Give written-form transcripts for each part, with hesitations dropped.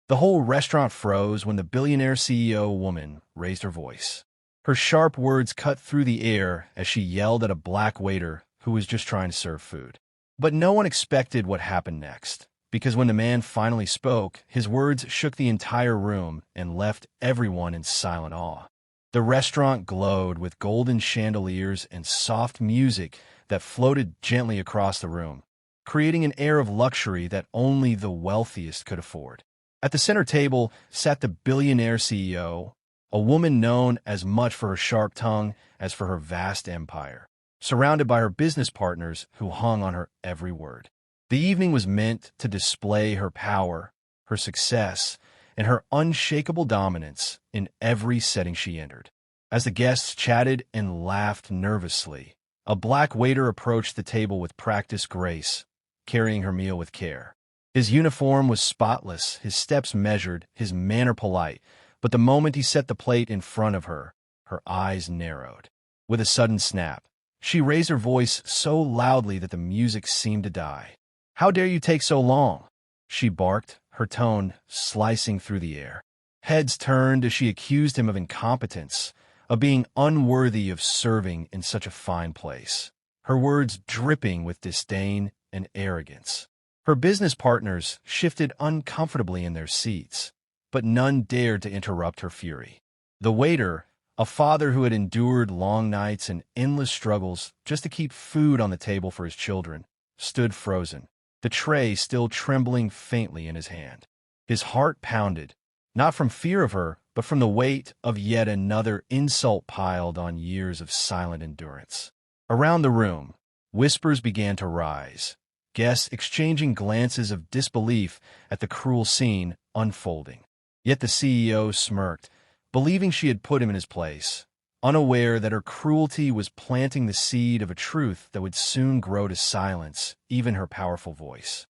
The whole restaurant froze when the billionaire CEO woman raised her voice. Her sharp words cut through the air as she yelled at a black waiter who was just trying to serve food. But no one expected what happened next, because when the man finally spoke, his words shook the entire room and left everyone in silent awe. The restaurant glowed with golden chandeliers and soft music that floated gently across the room, creating an air of luxury that only the wealthiest could afford. At the center table sat the billionaire CEO, a woman known as much for her sharp tongue as for her vast empire, surrounded by her business partners who hung on her every word. The evening was meant to display her power, her success, and her unshakable dominance in every setting she entered. As the guests chatted and laughed nervously, a black waiter approached the table with practiced grace, carrying her meal with care. His uniform was spotless, his steps measured, his manner polite, but the moment he set the plate in front of her, her eyes narrowed. With a sudden snap, she raised her voice so loudly that the music seemed to die. "How dare you take so long?" she barked, her tone slicing through the air. Heads turned as she accused him of incompetence, of being unworthy of serving in such a fine place, her words dripping with disdain and arrogance. Her business partners shifted uncomfortably in their seats, but none dared to interrupt her fury. The waiter, a father who had endured long nights and endless struggles just to keep food on the table for his children, stood frozen, the tray still trembling faintly in his hand. His heart pounded, not from fear of her, but from the weight of yet another insult piled on years of silent endurance. Around the room, whispers began to rise, guests exchanging glances of disbelief at the cruel scene unfolding. Yet the CEO smirked, believing she had put him in his place, unaware that her cruelty was planting the seed of a truth that would soon grow to silence even her powerful voice.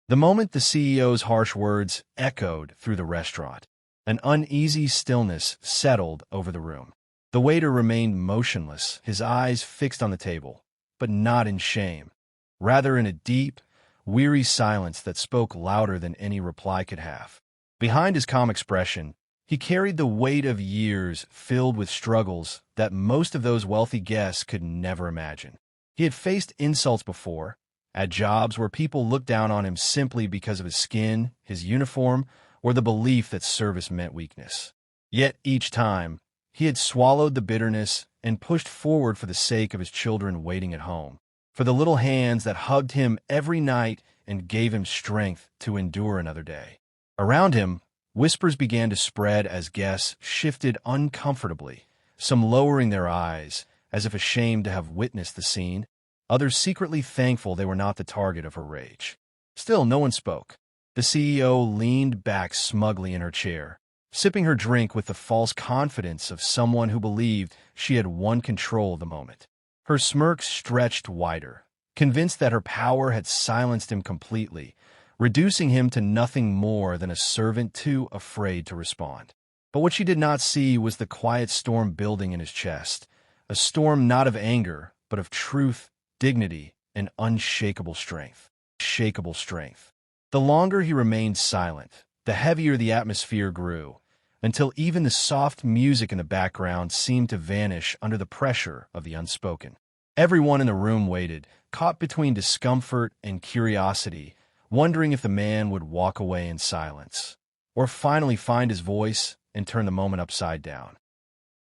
The moment the CEO's harsh words echoed through the restaurant, an uneasy stillness settled over the room. The waiter remained motionless, his eyes fixed on the table, but not in shame, rather in a deep, weary silence that spoke louder than any reply could have. Behind his calm expression, he carried the weight of years filled with struggles that most of those wealthy guests could never imagine. He had faced insults before, at jobs where people looked down on him simply because of his skin, his uniform, or the belief that service meant weakness. Yet each time, he had swallowed the bitterness and pushed forward for the sake of his children waiting at home, for the little hands that hugged him every night and gave him strength to endure another day. Around him, whispers began to spread as guests shifted uncomfortably, some lowering their eyes, as if ashamed to have witnessed the scene, others secretly thankful they were not the target of her rage. Still, no one spoke. The CEO leaned back smugly in her chair, sipping her drink with the false confidence of someone who believed she had won control of the moment. Her smirk stretched wider, convinced that her power had silenced him completely, reducing him to nothing more than a servant too afraid to respond. But what she did not see was the quiet storm building in his chest, a storm not of anger, but of truth, dignity, and unshakable strength. Shakable strength. The longer he remained silent, the heavier the atmosphere grew, until even the soft music in the background seemed to vanish under the pressure of the unspoken. Everyone in the room waited, caught between discomfort and curiosity, wondering if the man would walk away in silence, or finally find his voice and turn the moment upside down.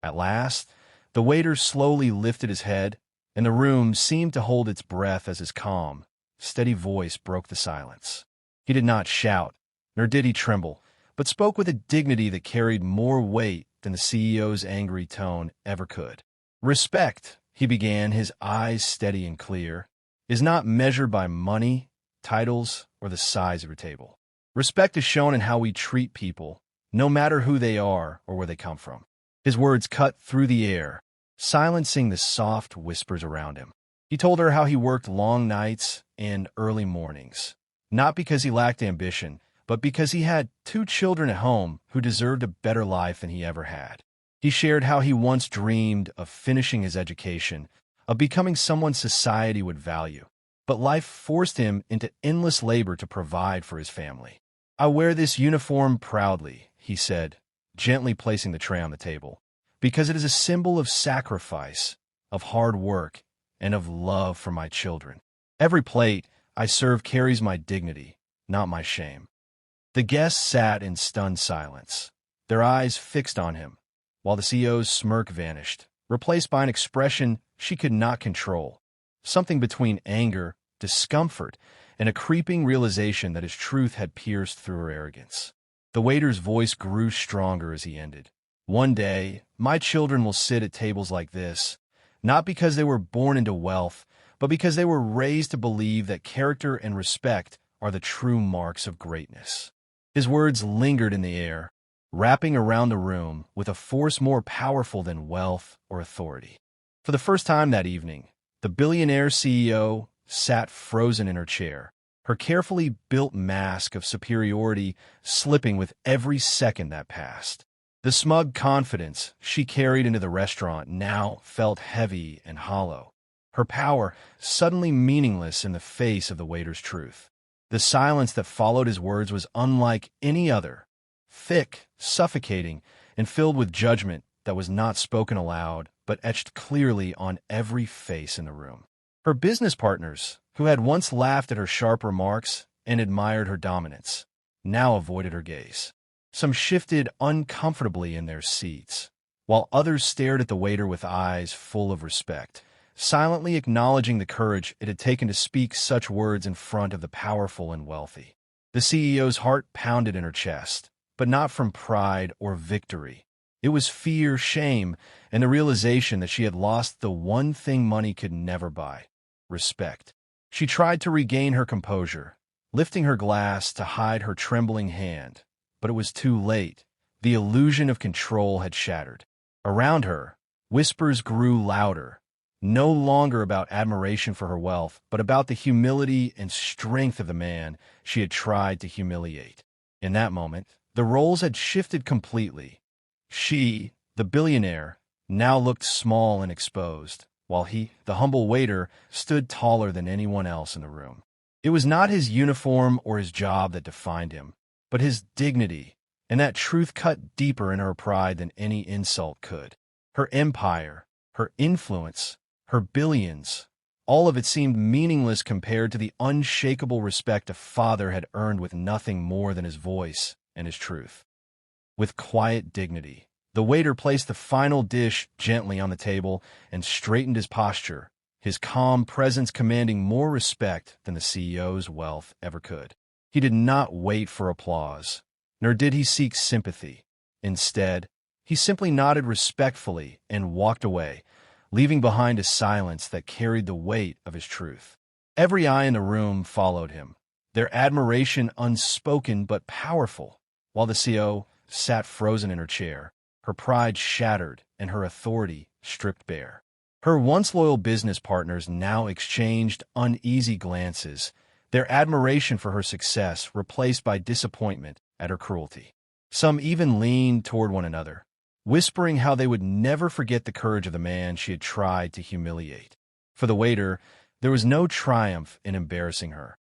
At last, the waiter slowly lifted his head, and the room seemed to hold its breath as his calm, steady voice broke the silence. He did not shout, nor did he tremble, but spoke with a dignity that carried more weight than the CEO's angry tone ever could. "Respect," he began, his eyes steady and clear, "is not measured by money, titles, or the size of your table. Respect is shown in how we treat people, no matter who they are or where they come from." His words cut through the air, silencing the soft whispers around him. He told her how he worked long nights and early mornings, not because he lacked ambition, but because he had 2 children at home who deserved a better life than he ever had. He shared how he once dreamed of finishing his education, of becoming someone society would value, but life forced him into endless labor to provide for his family. "I wear this uniform proudly," he said, gently placing the tray on the table, "because it is a symbol of sacrifice, of hard work, and of love for my children. Every plate I serve carries my dignity, not my shame." The guests sat in stunned silence, their eyes fixed on him, while the CEO's smirk vanished, replaced by an expression she could not control, something between anger, discomfort, and a creeping realization that his truth had pierced through her arrogance. The waiter's voice grew stronger as he ended. "One day, my children will sit at tables like this, not because they were born into wealth, but because they were raised to believe that character and respect are the true marks of greatness." His words lingered in the air, wrapping around the room with a force more powerful than wealth or authority. For the first time that evening, the billionaire CEO sat frozen in her chair, her carefully built mask of superiority slipping with every second that passed. The smug confidence she carried into the restaurant now felt heavy and hollow, her power suddenly meaningless in the face of the waiter's truth. The silence that followed his words was unlike any other, thick, suffocating, and filled with judgment that was not spoken aloud, but etched clearly on every face in the room. Her business partners, who had once laughed at her sharp remarks and admired her dominance, now avoided her gaze. Some shifted uncomfortably in their seats, while others stared at the waiter with eyes full of respect, silently acknowledging the courage it had taken to speak such words in front of the powerful and wealthy. The CEO's heart pounded in her chest, but not from pride or victory. It was fear, shame, and the realization that she had lost the one thing money could never buy: respect. She tried to regain her composure, lifting her glass to hide her trembling hand, but it was too late. The illusion of control had shattered. Around her, whispers grew louder, no longer about admiration for her wealth, but about the humility and strength of the man she had tried to humiliate. In that moment, the roles had shifted completely. She, the billionaire, now looked small and exposed, while he, the humble waiter, stood taller than anyone else in the room. It was not his uniform or his job that defined him, but his dignity, and that truth cut deeper in her pride than any insult could. Her empire, her influence, her billions, all of it seemed meaningless compared to the unshakable respect a father had earned with nothing more than his voice and his truth. With quiet dignity, the waiter placed the final dish gently on the table and straightened his posture, his calm presence commanding more respect than the CEO's wealth ever could. He did not wait for applause, nor did he seek sympathy. Instead, he simply nodded respectfully and walked away, leaving behind a silence that carried the weight of his truth. Every eye in the room followed him, their admiration unspoken but powerful, while the CEO sat frozen in her chair, her pride shattered and her authority stripped bare. Her once loyal business partners now exchanged uneasy glances, their admiration for her success replaced by disappointment at her cruelty. Some even leaned toward one another, whispering how they would never forget the courage of the man she had tried to humiliate. For the waiter, there was no triumph in embarrassing her,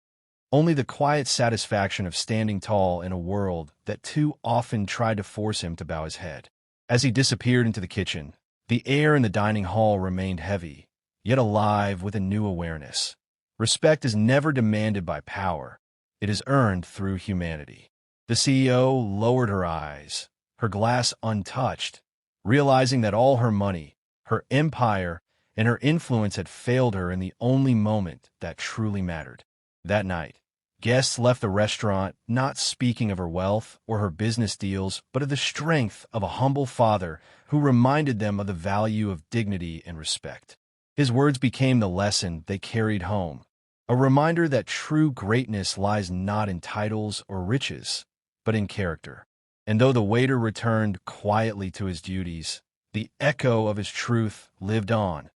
only the quiet satisfaction of standing tall in a world that too often tried to force him to bow his head. As he disappeared into the kitchen, the air in the dining hall remained heavy, yet alive with a new awareness. Respect is never demanded by power. It is earned through humanity. The CEO lowered her eyes, her glass untouched, realizing that all her money, her empire, and her influence had failed her in the only moment that truly mattered. That night, guests left the restaurant not speaking of her wealth or her business deals, but of the strength of a humble father who reminded them of the value of dignity and respect. His words became the lesson they carried home, a reminder that true greatness lies not in titles or riches, but in character. And though the waiter returned quietly to his duties, the echo of his truth lived on,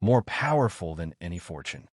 more powerful than any fortune.